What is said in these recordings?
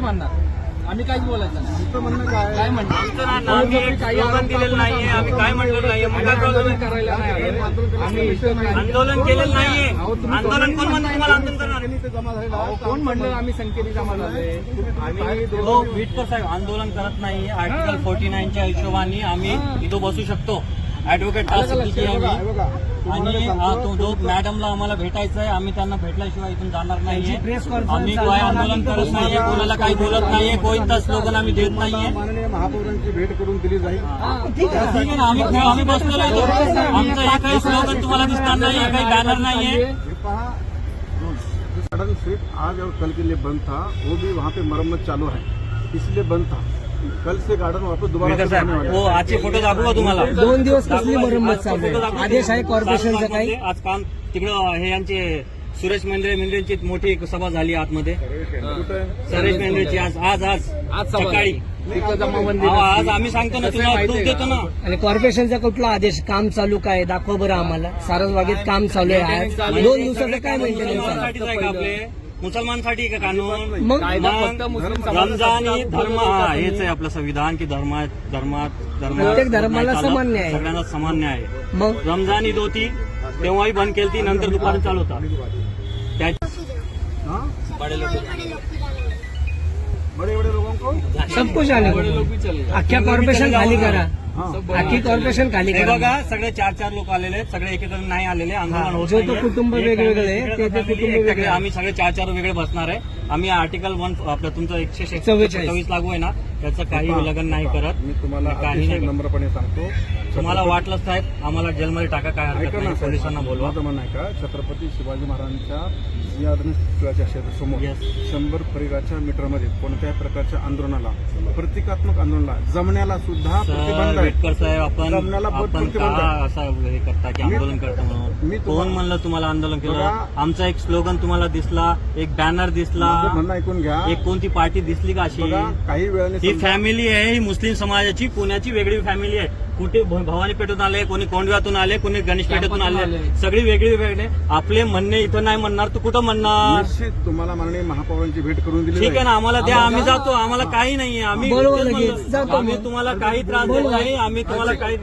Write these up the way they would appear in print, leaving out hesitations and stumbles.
म्हणणार आम्ही काहीच बोलायचं नाही. तुमचं म्हणणं काय म्हणणं आम्ही स्लोगन दिलेलं नाहीये, आम्ही काय म्हटलं नाहीये, मग काय प्रॉब्लेम आहे? करायला नाही आंदोलन केलेलं नाहीये. आंदोलन कोण म्हणतं तुम्हाला आंदोलन करणार? जमा झालेला कोण म्हणलं आम्ही संकेती जमा झाले. हो, विटकर साहेब आंदोलन करत नाही. आर्टिकल 49च्या हिशोबाने आम्ही इथं बसू शकतो. ऍडव्होकेट तासिद्दीकी आहे आणि जो मॅडमला आम्हाला भेटायचं आहे, आम्ही त्यांना भेटल्याशिवाय इथून जाणार नाहीये. आम्ही काय आंदोलन करत नाहीये, कोणाला काही बोलत नाहीये, कोणता स्लोगन आम्ही देत नाहीये. माननीय महापौरांची भेट करून दिली जाईल. ठीक आहे ना, आम्ही बसलेलो आहे. आमचं हे काही स्लोगन तुम्हाला दिसणार नाही, काही बॅनर नाहीये. ये पहा, जो सडन सिर्फ आज और कल के लिए बंद था, वो भी वहाँ पे मरम्मत चालू है, इसलिए बंद था. कल से गार्डन वापस दोबारा विटकर साहेब, हो आजचे फोटो दाखवू का तुम्हाला? 2 दिवस कसली मरम्मत चालू आहे? आदेश आहे कॉर्पोरेशनचा काही? आज काम तिकडं हे यांचे सुरेश मेंढरेंची मोठी एक सभा झाली आतमध्ये. सुरेश मेंढरेची आज सकाळी आज आम्ही सांगतो ना, तुला प्रूफ देतो ना. आणि कॉर्पोरेशनचा कुठला आदेश? काम चालू काय दाखवा बरं आम्हाला. सारसबागेत काम चालू आहे आज 2 दिवसाचं काय मेंटेनन्स आहे? मुसलमानसाठीच आहे का आपले? मुसलमानसाठी का कानून? मग रमजान ही धर्म, हेच आहे आपलं संविधान की प्रत्येक धर्माला समान न्याय आहे. सगळ्यांना समान न्याय आहे. मग रमजान ईद होती तेव्हाही बंद केली ती, नंतर दुपारून चालू होता. हाँ? बडे लोक बड़े बड़े लोगों को सब कुछ आले अख्ख्या कॉर्पोरेशन खाली करा. हाँ. अख्खी कॉर्पोरेशन खाली हे करा. बघा, सगळे 4 लोक आलेले आहेत. सगळे एकेक नाही आलेले. आंदोलन होत जो तो नाहीये. कुटुंब एक वेगवेगळे आहे, family, ते family, कुटुंब एक वेगळे. आम्ही सगळे 4 वेगळे बसणार आहे. आम्ही आर्टिकल 1 आपलं तुमचं 44 127 लागू आहे ना, त्याचं काही उल्लंघन नाही करत. मी तुम्हाला काही अतिशय नाही. नम्रपणे सांगतो, तुम्हाला वाटलं साहेब आम्हाला जेलमध्ये टाका, काय हरकत ऐका नाही, ना साहेब, पोलिसांना बोलवा. माझं म्हणणं आहे का, छत्रपती शिवाजी महाराजांच्या सिंहासनाच्या समोर Yes. 100 परिघाच्या मीटरमध्ये कोणत्याही प्रकारच्या आंदोलनाला, प्रतिकात्मक आंदोलनाला जमण्याला सुद्धा प्रतिबंध आहे. वेटकर साहेब, आपण जमण्याला आपण प्रतिबंध का आहे. असं हे करता की आंदोलन करता मी म्हणून? तुम्हाला- कोण म्हणलं तुम्हाला आंदोलन केलं? बघा. आमचा एक स्लोगन तुम्हाला दिसला, एक बॅनर दिसला, माझं म्हणणं ऐकून घ्या. एक कोणती पार्टी दिसली का अशी? बघा, काही वेळाने ही समजा- फॅमिली आहे, ही मुस्लिम समाजाची पुण्याची वेगळी फॅमिली आहे. कुठे भवानी पेठेतून आले, कोणी कोंडव्यातून आले, कोणी गणेश पेठेतून आले, सगळी वेगळी वेगळी. आपले म्हणणे इथं नाही म्हणणार, तू कुठं म्हणणार? निश्चित तुम्हाला माननीय महापौरांची भेट करून दिली ठीक आहे ना, आम्हाला द्या, आम्ही जातो. आम्हाला काही नाहीये, आम्ही बोलवा तेच लगेच, म्हणलो. जातो आम्ही मग. तुम्हाला काही त्रास देत नाही, आम्ही तुम्हाला काही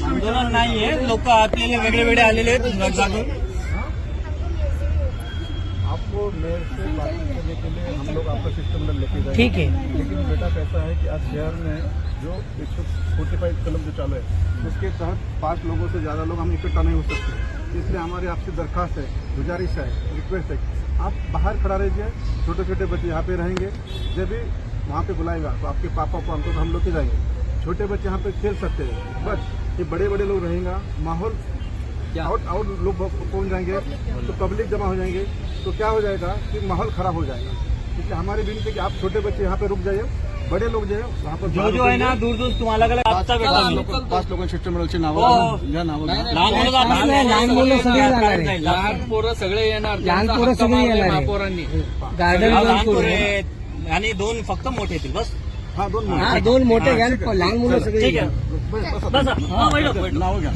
आंदोलन नाहीये. लोक आपल्याला वेगळे वेगळे आलेले आहेत जागून. आपको मेयर से बात करने के लिए हम लोग आपका सिस्टम में लेके जाएंगे. ठीक है. लेकिन बेटा कैसा है कि आज शहर में जो 145 कलम जो चालू है, उसके तहत 5 लोगों से ज़्यादा लोग हम इकट्ठा नहीं हो सकते. इसलिए हमारी आपसे दरखास्त है, गुजारिश है, रिक्वेस्ट है, आप बाहर खड़ा रहिए. छोटे छोटे बच्चे यहाँ पे रहेंगे. जब भी वहाँ पे बुलाएगा तो आपके पापा को हमको हम लोग के जाएंगे. छोटे बच्चे यहाँ पे खेल सकते हैं, बट ये बड़े बड़े लोग रहेंगे, माहौल आउट लोग पहुँच जाएंगे तो पब्लिक जमा हो जाएंगे, तो क्या हो जाएगा कि माहौल खराब हो जाएगा. इसलिए हमारी विनती है कि आप छोटे बच्चे यहाँ पे रुक जाइए, बड़े लोग जो है वहाँ पर जो है ना, दूर दूर तुम्हाला आजचा भेटला मी. 5 लोकांची शिष्टमंडळाची हो. नावं घ्या, नावं घ्या. लहान मुलं जाणार नाही. लहान मुलं सगळी जाणार आहे. लहान पोरं सगळे येणार. लहान पोरं सगळी येणार आहे. महापौरांनी गार्डन लहान बंद पोरं करू. आहेत आणि 2 फक्त मोठे येतील बस. हा, 2 हा 2 मोठे घ्या, लहान मुलं सगळी ठीक आहे, बसा. हा, बैठो. नावं घ्या.